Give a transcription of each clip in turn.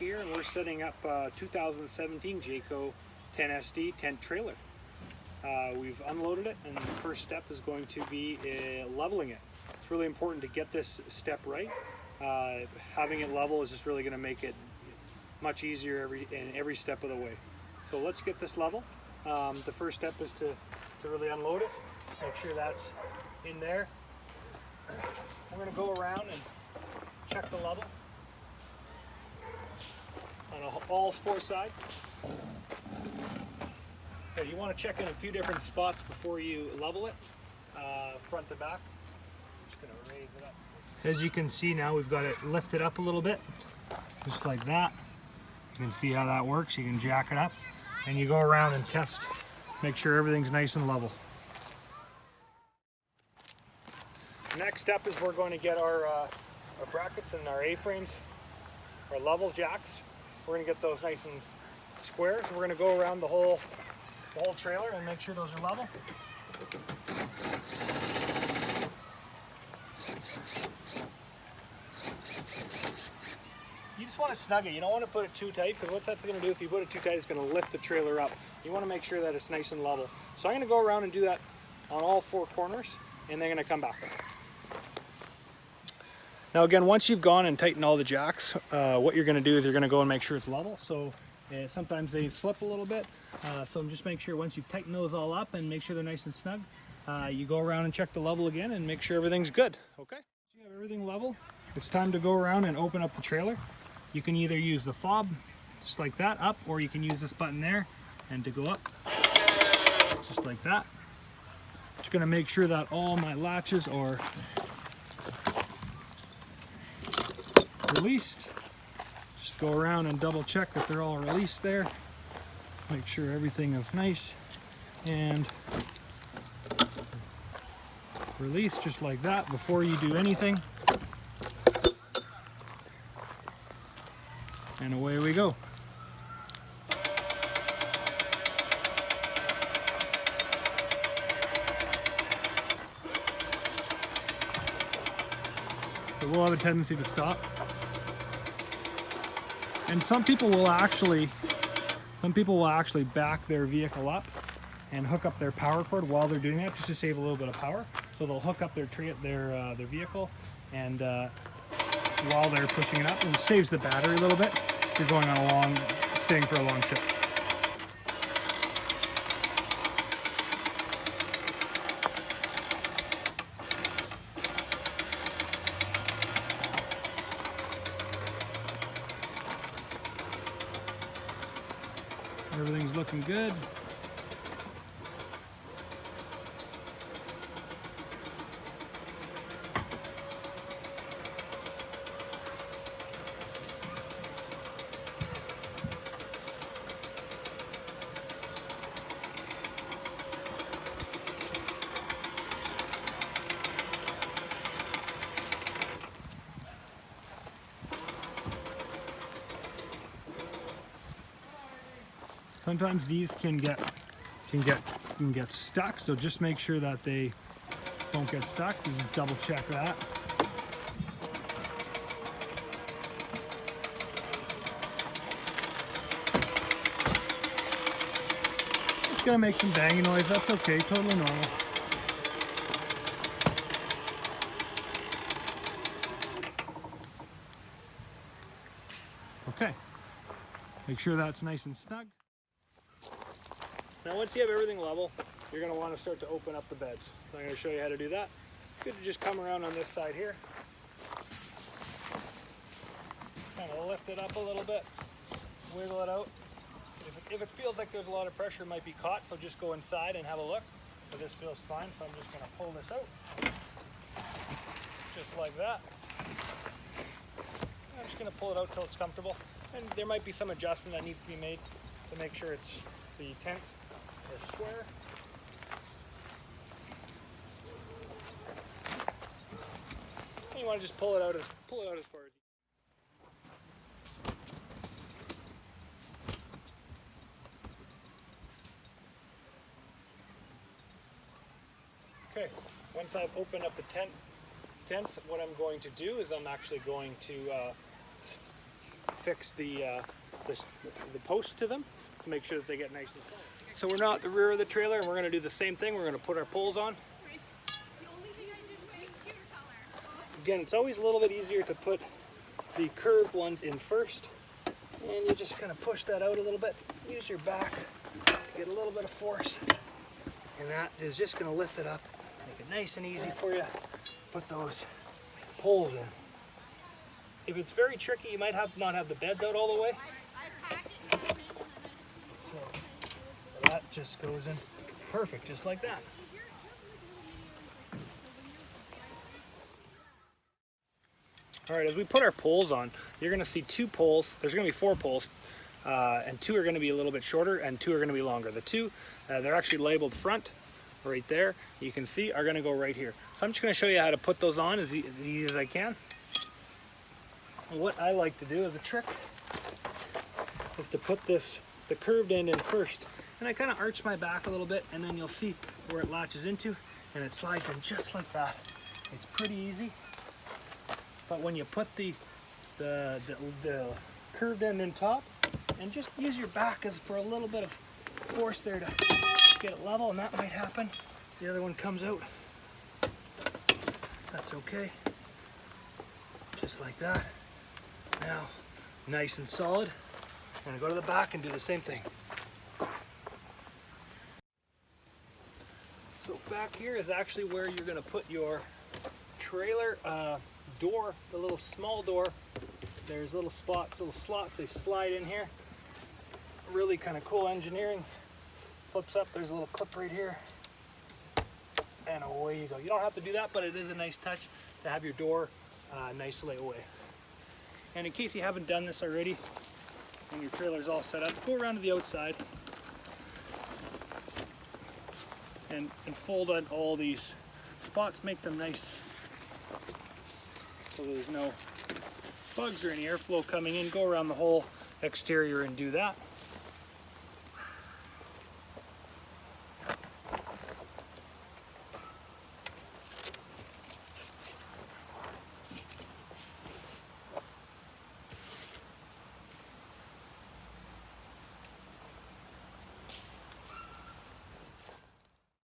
Here, and we're setting up 2017 Jayco 10 SD tent trailer. We've unloaded it, and the first step is going to be leveling it. It's really important to get this step right. Having it level is just really going to make it much easier every step of the way. So let's get this level. The first step is to really unload it, make sure that's in there. We're going to go around and check the level on all four sides. Okay, you want to check in a few different spots before you level it, front to back. I'm just going to raise it up. As you can see now, we've got it lifted up a little bit, just like that. You can see how that works. You can jack it up, and you go around and test, make sure everything's nice and level. The next step is we're going to get our brackets and our A-frames, our level jacks. We're going to get those nice and square. So we're going to go around the whole trailer and make sure those are level. You just want to snug it. You don't want to put it too tight, because what that's going to do, if you put it too tight, it's going to lift the trailer up. You want to make sure that it's nice and level. So I'm going to go around and do that on all four corners, and they're going to come back. Now again, once you've gone and tightened all the jacks, what you're going to do is you're going to go and make sure it's level. So sometimes they slip a little bit, so just make sure once you've tightened those all up and make sure they're nice and snug, you go around and check the level again and make sure everything's good. Okay, so you have everything level. It's time to go around and open up the trailer. You can either use the fob, just like that, up, or you can use this button there and to go up, just like that. Just going to make sure that all my latches are released. Just go around and double check that they're all released there. Make sure everything is nice and release just like that before you do anything. And away we go. So we'll have a tendency to stop. And some people will actually back their vehicle up and hook up their power cord while they're doing that, just to save a little bit of power. So they'll hook up their vehicle, and while they're pushing it up, and it saves the battery a little bit if you're going on staying for a long trip. Everything's looking good. Sometimes these can get stuck, so just make sure that they don't get stuck. You just double check that. It's gonna make some banging noise. That's okay, totally normal. Okay, make sure that's nice and snug. Now once you have everything level, you're going to want to start to open up the beds. So I'm going to show you how to do that. It's good to just come around on this side here. Kind of lift it up a little bit, wiggle it out. If it feels like there's a lot of pressure, it might be caught, so just go inside and have a look. But this feels fine, so I'm just going to pull this out. Just like that. I'm just going to pull it out till it's comfortable. And there might be some adjustment that needs to be made to make sure it's the tent is square. And you want to just pull it out as far as okay. Once I've opened up the tents, what I'm going to do is I'm actually going to fix the posts to them to make sure that they get nice and solid. So we're now at the rear of the trailer, and we're going to do the same thing. We're going to put our poles on. Again, it's always a little bit easier to put the curved ones in first, and you just kind of push that out a little bit. Use your back to get a little bit of force, and that is just going to lift it up, make it nice and easy for you. Put those poles in. If it's very tricky, you might not have the beds out all the way. So that just goes in perfect, just like that. All right, as we put our poles on, you're gonna see 2 poles. There's gonna be 4 poles, and 2 are gonna be a little bit shorter and 2 are gonna be longer. The 2, they're actually labeled front right there. You can see are gonna go right here. So I'm just gonna show you how to put those on as easy as I can. And what I like to do as a trick is to put the curved end in first. And I kind of arch my back a little bit, and then you'll see where it latches into, and it slides in just like that. It's pretty easy. But when you put the curved end in top, and just use your back for a little bit of force there to get it level, and that might happen. The other one comes out. That's okay. Just like that. Now, nice and solid. I'm gonna go to the back and do the same thing. So back here is actually where you're gonna put your trailer door, the little small door. There's little spots, little slots, they slide in here. Really kind of cool engineering. Flips up, there's a little clip right here. And away you go. You don't have to do that, but it is a nice touch to have your door nicely away. And in case you haven't done this already, and your trailer's all set up, go around to the outside and fold on all these spots, make them nice so there's no bugs or any airflow coming in. Go around the whole exterior and do that.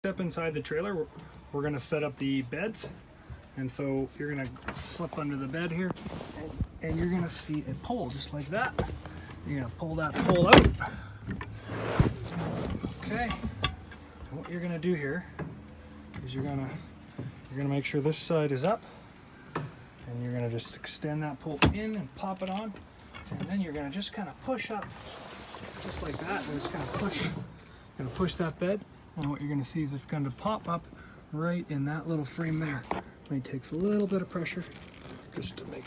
Step inside the trailer, we're going to set up the beds, and so you're going to slip under the bed here, and you're going to see a pole just like that. You're going to pull that pole out. Okay, and what you're going to do here is you're going to make sure this side is up, and you're going to just extend that pole in and pop it on, and then you're going to just kind of push up just like that, and just kind of push that bed. And what you're going to see is it's going to pop up right in that little frame there. It takes a little bit of pressure just to make.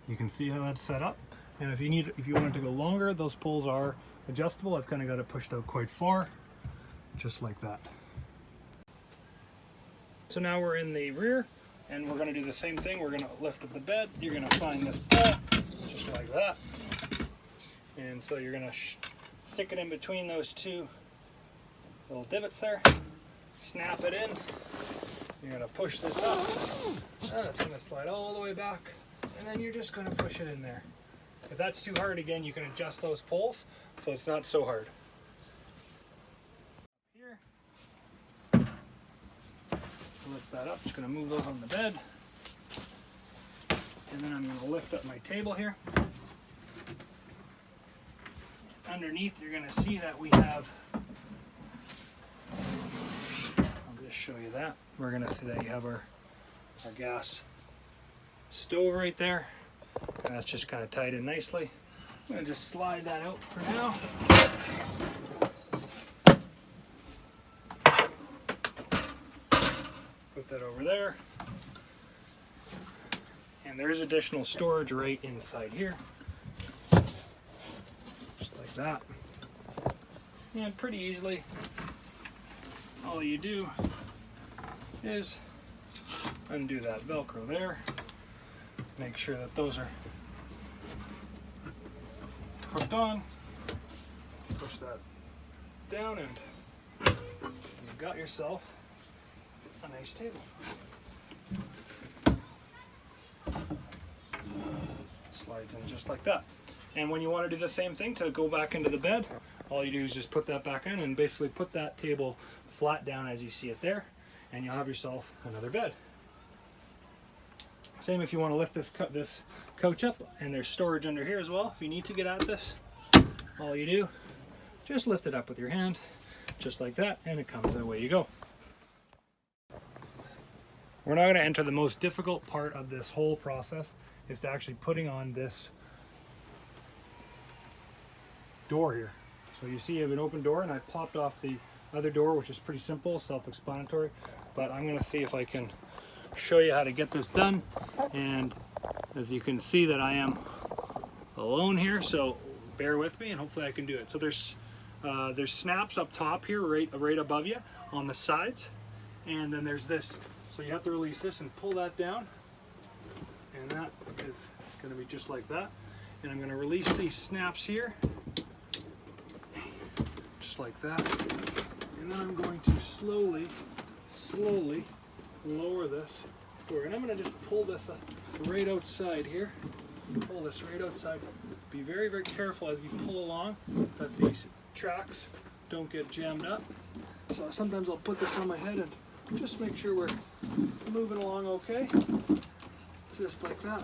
You can see how that's set up. And if you want it to go longer, those poles are adjustable. I've kind of got it pushed out quite far, just like that. So now we're in the rear, and we're going to do the same thing. We're going to lift up the bed. You're going to find this pole, just like that. And so you're going to stick it in between those 2 little divots there, snap it in, you're going to push this up, and it's going to slide all the way back, and then you're just going to push it in there. If that's too hard, again, you can adjust those poles so it's not so hard. Here, lift that up, just going to move those on the bed, and then I'm going to lift up my table here. Underneath, you're going to see that we have, show you that. We're going to see that you have our gas stove right there, and that's just kind of tied in nicely. I'm going to just slide that out for now. Put that over there, and there's additional storage right inside here, just like that. And pretty easily, all you do is undo that Velcro there, make sure that those are hooked on, push that down, and you've got yourself a nice table. Slides in just like that. And when you want to do the same thing to go back into the bed, all you do is just put that back in and basically put that table flat down as you see it there, and you'll have yourself another bed. Same if you want to lift this couch up, and there's storage under here as well. If you need to get at this, all you do, just lift it up with your hand, just like that, and it comes, and away you go. We're now going to enter the most difficult part of this whole process, is to actually putting on this door here. So you see I have an open door, and I popped off the other door, which is pretty simple, self-explanatory, but I'm going to see if I can show you how to get this done. And as you can see that I am alone here, so bear with me and hopefully I can do it. So there's snaps up top here, right above you on the sides, and then there's this. So you have to release this and pull that down, and that is going to be just like that. And I'm going to release these snaps here, just like that. And then I'm going to slowly lower this forward. And I'm going to just pull this right outside here. Pull this right outside. Be very, very careful as you pull along that these tracks don't get jammed up. So sometimes I'll put this on my head and just make sure we're moving along okay. Just like that.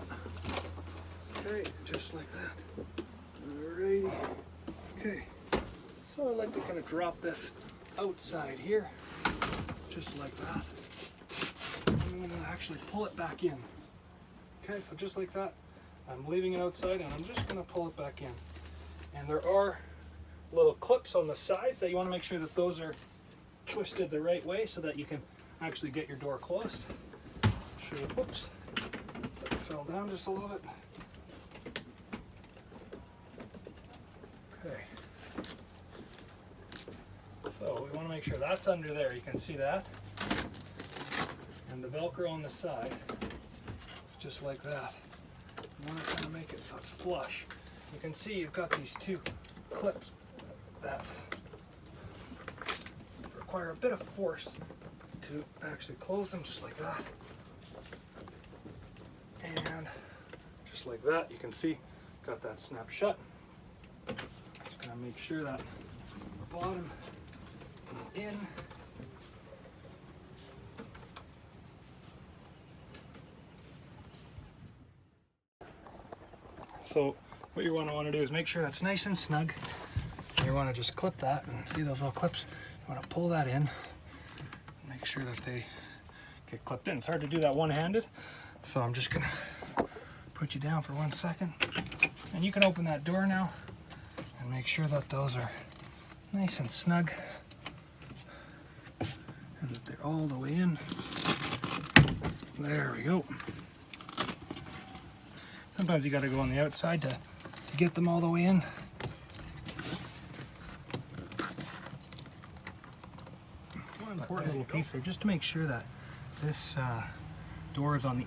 Okay, just like that. Alrighty. Okay. So I like to kind of drop this outside here, just like that. And I'm going to actually pull it back in. Okay, so just like that. I'm leaving it outside, and I'm just going to pull it back in. And there are little clips on the sides that you want to make sure that those are twisted the right way so that you can actually get your door closed. Show you, whoops, so it fell down just a little bit. Okay. So we want to make sure that's under there. You can see that. And the Velcro on the side, it's just like that. You want to kind of make it so it's flush. You can see you've got these two clips that require a bit of force to actually close them, just like that. And just like that, you can see got that snap shut. Just gonna make sure that the bottom is in. So what you want to do is make sure that's nice and snug. You want to just clip that, and see those little clips? You want to pull that in, make sure that they get clipped in. It's hard to do that one-handed, so I'm just gonna put you down for 1 second. And you can open that door now and make sure that those are nice and snug and that they're all the way in. There we go. Sometimes you got to go on the outside to get them all the way in. One important little piece there, just to make sure that this door is on the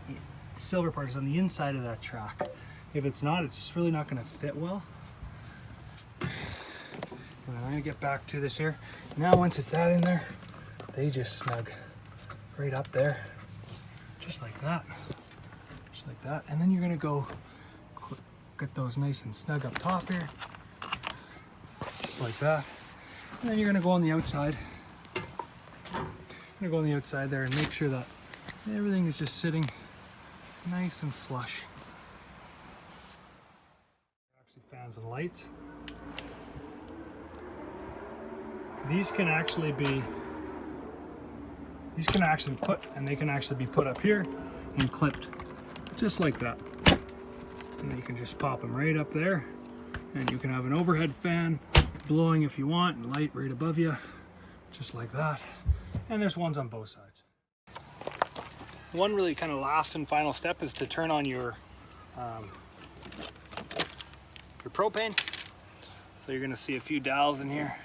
silver part is on the inside of that track. If it's not, it's just really not going to fit well. And I'm going to get back to this here. Now once it's that in there, they just snug right up there, just like that. Just like that. And then you're going to go get those nice and snug up top here, just like that. And then you're going to go on the outside. You're going to go on the outside there and make sure that everything is just sitting nice and flush. Actually, fans and lights. These can actually be put, and they can actually be put up here and clipped just like that. And you can just pop them right up there, and you can have an overhead fan blowing if you want, and light right above you, just like that. And there's ones on both sides. One really kind of last and final step is to turn on your propane. So you're going to see a few dials in here,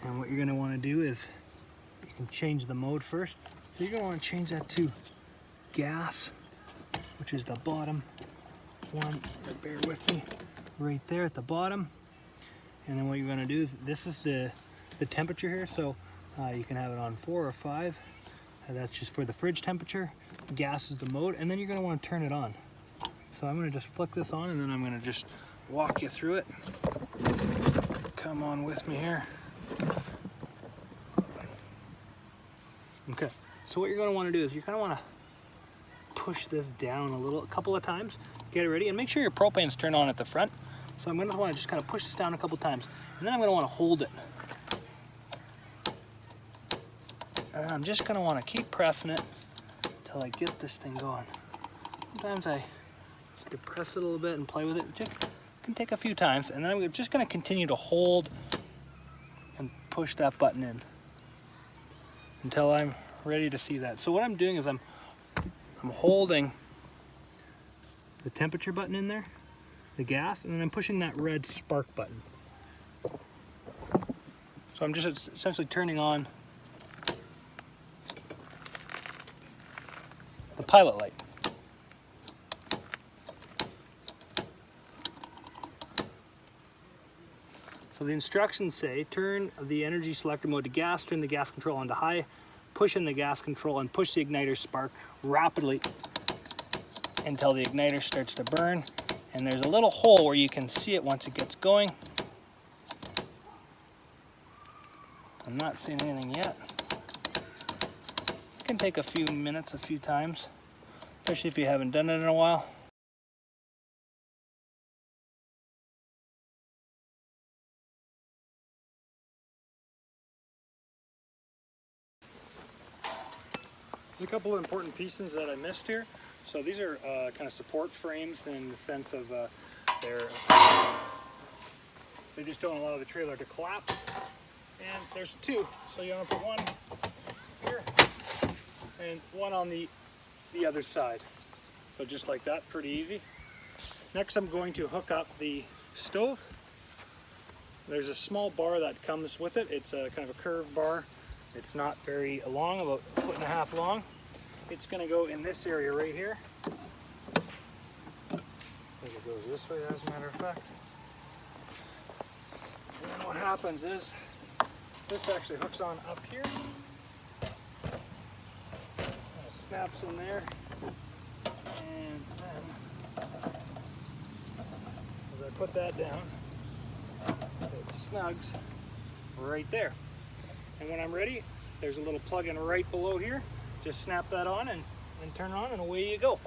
and what you're going to want to do is you can change the mode first. So you're going to want to change that to gas, which is the bottom one. Bear with me, right there at the bottom. And then what you're going to do is, this is the temperature here, so you can have it on 4 or 5. That's just for the fridge temperature. Gas is the mode, and then you're going to want to turn it on. So I'm going to just flick this on, and then I'm going to just walk you through it. Come on with me here. Okay, so what you're going to want to do is you're going to want to push this down a couple of times, get it ready, and make sure your propane's turned on at the front. So I'm going to want to just kind of push this down a couple times, and then I'm going to want to hold it. And I'm just going to want to keep pressing it until I get this thing going. Sometimes I just depress it a little bit and play with it. It can take a few times, and then I'm just going to continue to hold and push that button in until I'm ready to see that. So what I'm doing is I'm holding the temperature button in there, the gas, and then I'm pushing that red spark button. So I'm just essentially turning on the pilot light. So the instructions say turn the energy selector mode to gas, turn the gas control on to high, push in the gas control and push the igniter spark rapidly until the igniter starts to burn. And there's a little hole where you can see it once it gets going. I'm not seeing anything yet. It can take a few minutes, a few times, especially if you haven't done it in a while. There's a couple of important pieces that I missed here. So these are kind of support frames in the sense of they just don't allow the trailer to collapse. And there's two, so you want to put one here and one on the other side. So just like that, pretty easy. Next I'm going to hook up the stove. There's a small bar that comes with it. It's a kind of a curved bar. It's not very long, about 1.5 feet long. It's going to go in this area right here. I think it goes this way, as a matter of fact. And then what happens is this actually hooks on up here. Kind of snaps in there. And then as I put that down, it snugs right there. And when I'm ready, there's a little plug-in right below here. Just snap that on and turn it on, and away you go.